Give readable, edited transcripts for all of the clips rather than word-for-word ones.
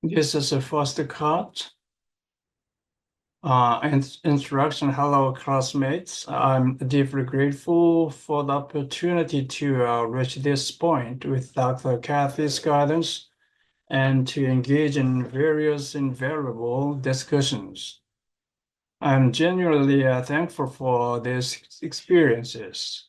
This is the first cut. Introduction. Hello, classmates. I'm deeply grateful for the opportunity to reach this point with Dr. Kathy's guidance and to engage in various invaluable discussions. I'm genuinely thankful for these experiences.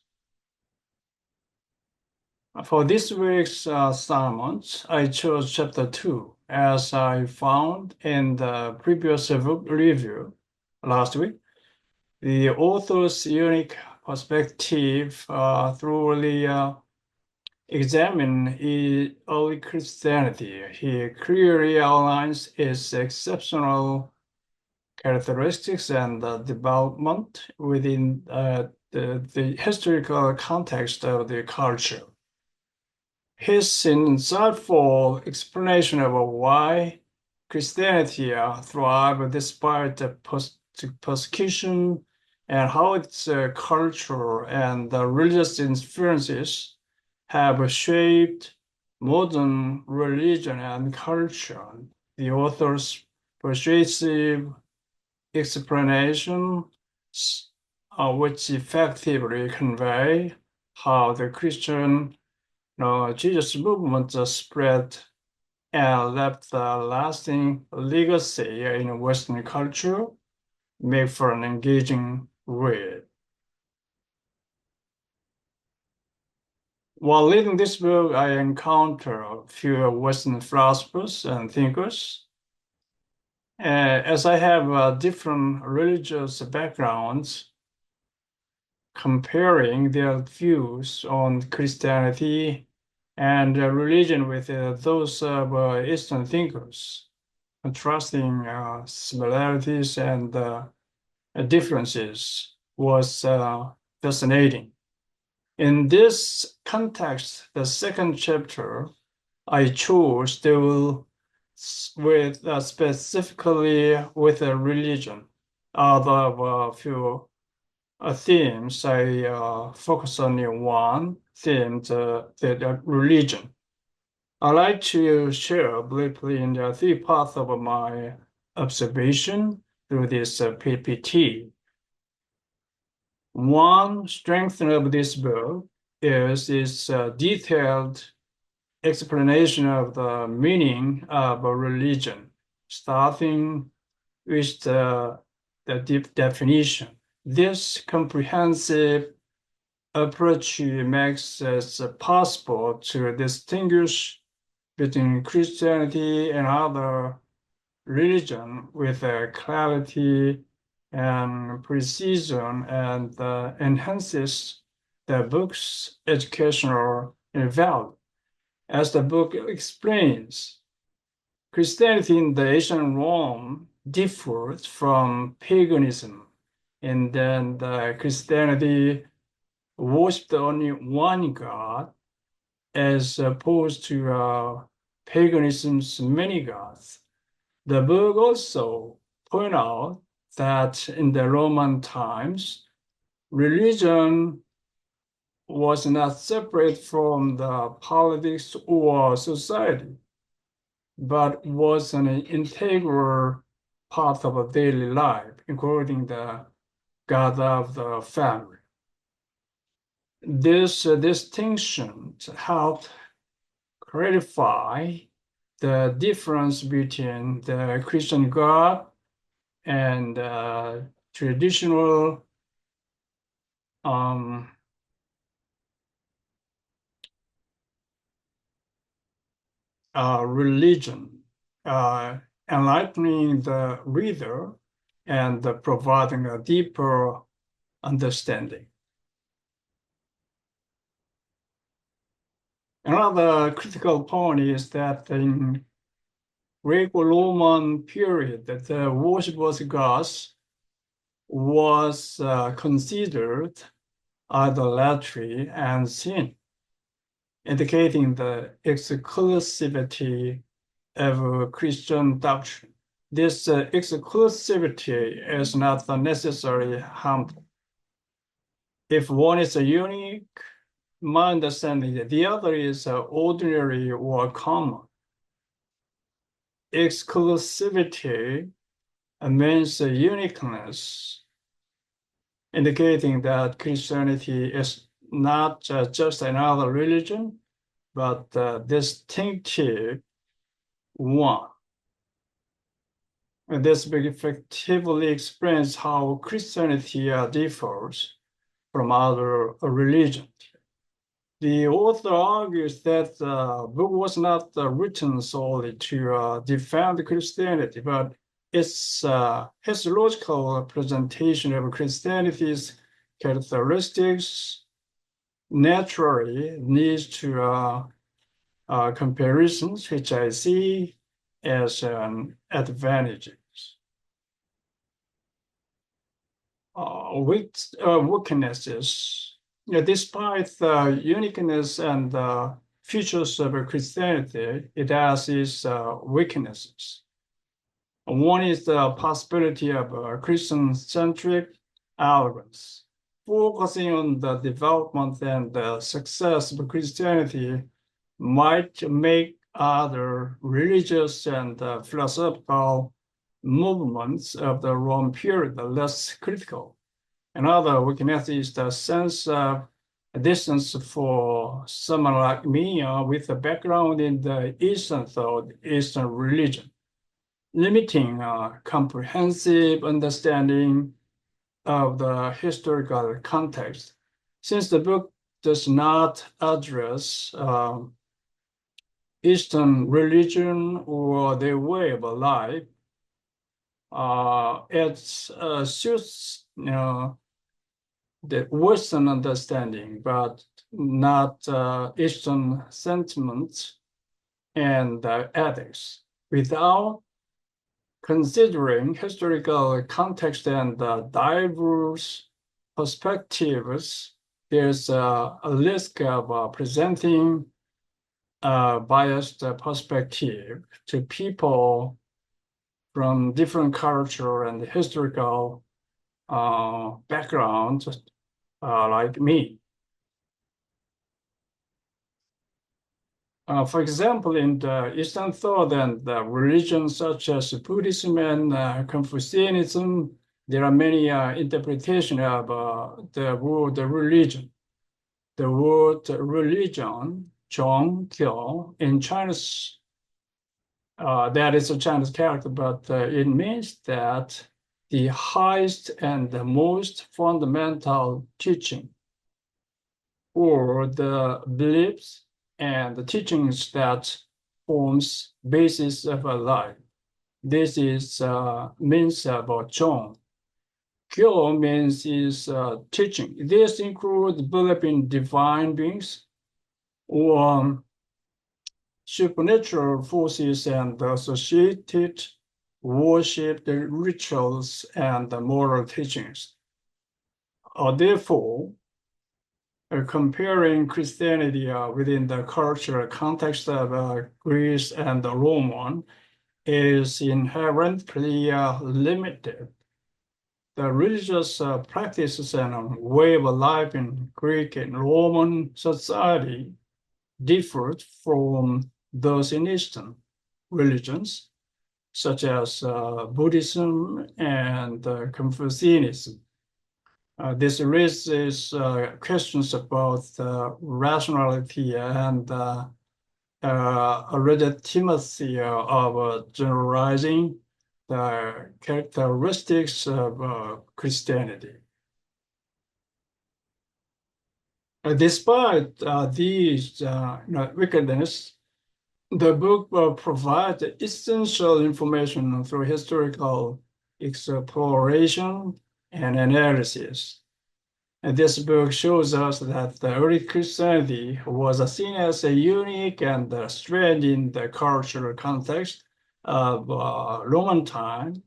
For this week's sermons, I chose chapter 2, as I found in the previous book review last week. The author's unique perspective thoroughly examines early Christianity. He clearly outlines its exceptional characteristics and development within the historical context of the culture. His insightful explanation of why Christianity thrived despite the persecution and how its culture and religious influences have shaped modern religion and culture. The author's persuasive explanation, which effectively convey how the Christian Jesus movement spread and left a lasting legacy in Western culture, make for an engaging read. While reading this book, I encountered a few Western philosophers and thinkers. As I have different religious backgrounds, comparing their views on Christianity and religion with those of Eastern thinkers, contrasting similarities and differences was fascinating. In this context, the second chapter I chose to with specifically with a religion. Out of a few themes, I focus on one theme, the religion. I'd like to share briefly in the three parts of my observation through this PPT. One strength of this book is its detailed explanation of the meaning of a religion, starting with the deep definition. This comprehensive approach makes it possible to distinguish between Christianity and other religion with clarity and precision and enhances the book's educational value. As the book explains, Christianity in the ancient Rome differed from paganism, and then the Christianity worshipped only one God as opposed to paganism's many gods. The book also point out that in the Roman times, religion was not separate from the politics or society, but was an integral part of a daily life, including the God of the family. This distinction helped clarify the difference between the Christian God and traditional um, religion, uh, enlightening the reader and providing a deeper understanding. Another critical point is that in Greco-Roman period, that the worship of gods was considered idolatry and sin, indicating the exclusivity of Christian doctrine. This exclusivity is not necessarily harmful. If one is unique, my understanding that the other is ordinary or common. exclusivity means uniqueness, indicating that Christianity is not just another religion, but a distinctive one. And this effectively explains how Christianity differs from other religions. The author argues that the book was not written solely to defend Christianity, but its historical presentation of Christianity's characteristics naturally leads to comparisons, which I see as an advantage. Weaknesses. Despite the uniqueness and the features of Christianity, it has its weaknesses. One is the possibility of Christian-centric arrogance. Focusing on the development and the success of Christianity might make other religious and philosophical movements of the Roman period less critical. Another weakness is the sense of distance for someone like me with a background in the Eastern thought, Eastern religion, limiting comprehensive understanding of the historical context. Since the book does not address Eastern religion or their way of life, it suits the Western understanding, but not Eastern sentiments and ethics. Without considering historical context and diverse perspectives, there's a risk of presenting a biased perspective to people from different culture and historical backgrounds like me. For example, in the Eastern thought and the religions such as Buddhism and Confucianism, there are many interpretations of the word religion. The word religion, Zhongqiu, in Chinese, that is a Chinese character, but it means that the highest and the most fundamental teaching, or the beliefs and the teachings that forms basis of a life. This is means about Zhong. Qiu means is teaching. This includes belief in divine beings or supernatural forces and associated worship, the rituals, and the moral teachings. Therefore, comparing Christianity within the cultural context of Greece and the Roman is inherently limited. The religious practices and way of life in Greek and Roman society differed from those in Eastern religions, such as Buddhism and Confucianism. This raises questions about rationality and legitimacy of generalizing the characteristics of Christianity. Despite these weaknesses, the book provides essential information through historical exploration and analysis. And this book shows us that the early Christianity was seen as a unique and strange in the cultural context of Roman time,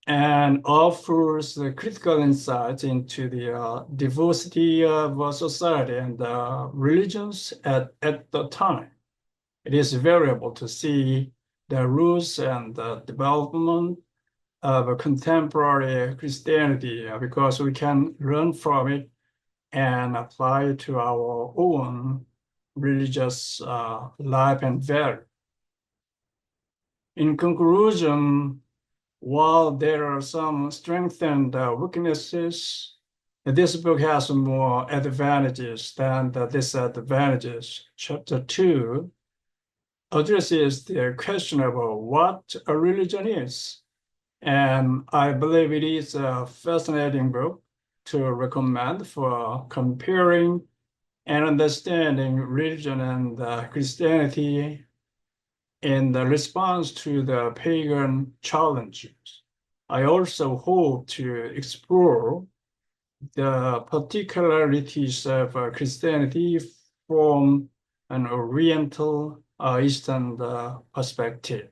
and offers critical insights into the diversity of society and religions at the time. It is variable to see the roots and the development of contemporary Christianity because we can learn from it and apply it to our own religious life and value. In conclusion, while there are some strengths and weaknesses, this book has more advantages than the disadvantages. Chapter 2 addresses the question about what a religion is. And I believe it is a fascinating book to recommend for comparing and understanding religion and Christianity in the response to the pagan challenges. I also hope to explore the particularities of Christianity from an Oriental Eastern perspective.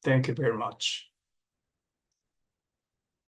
Thank you very much.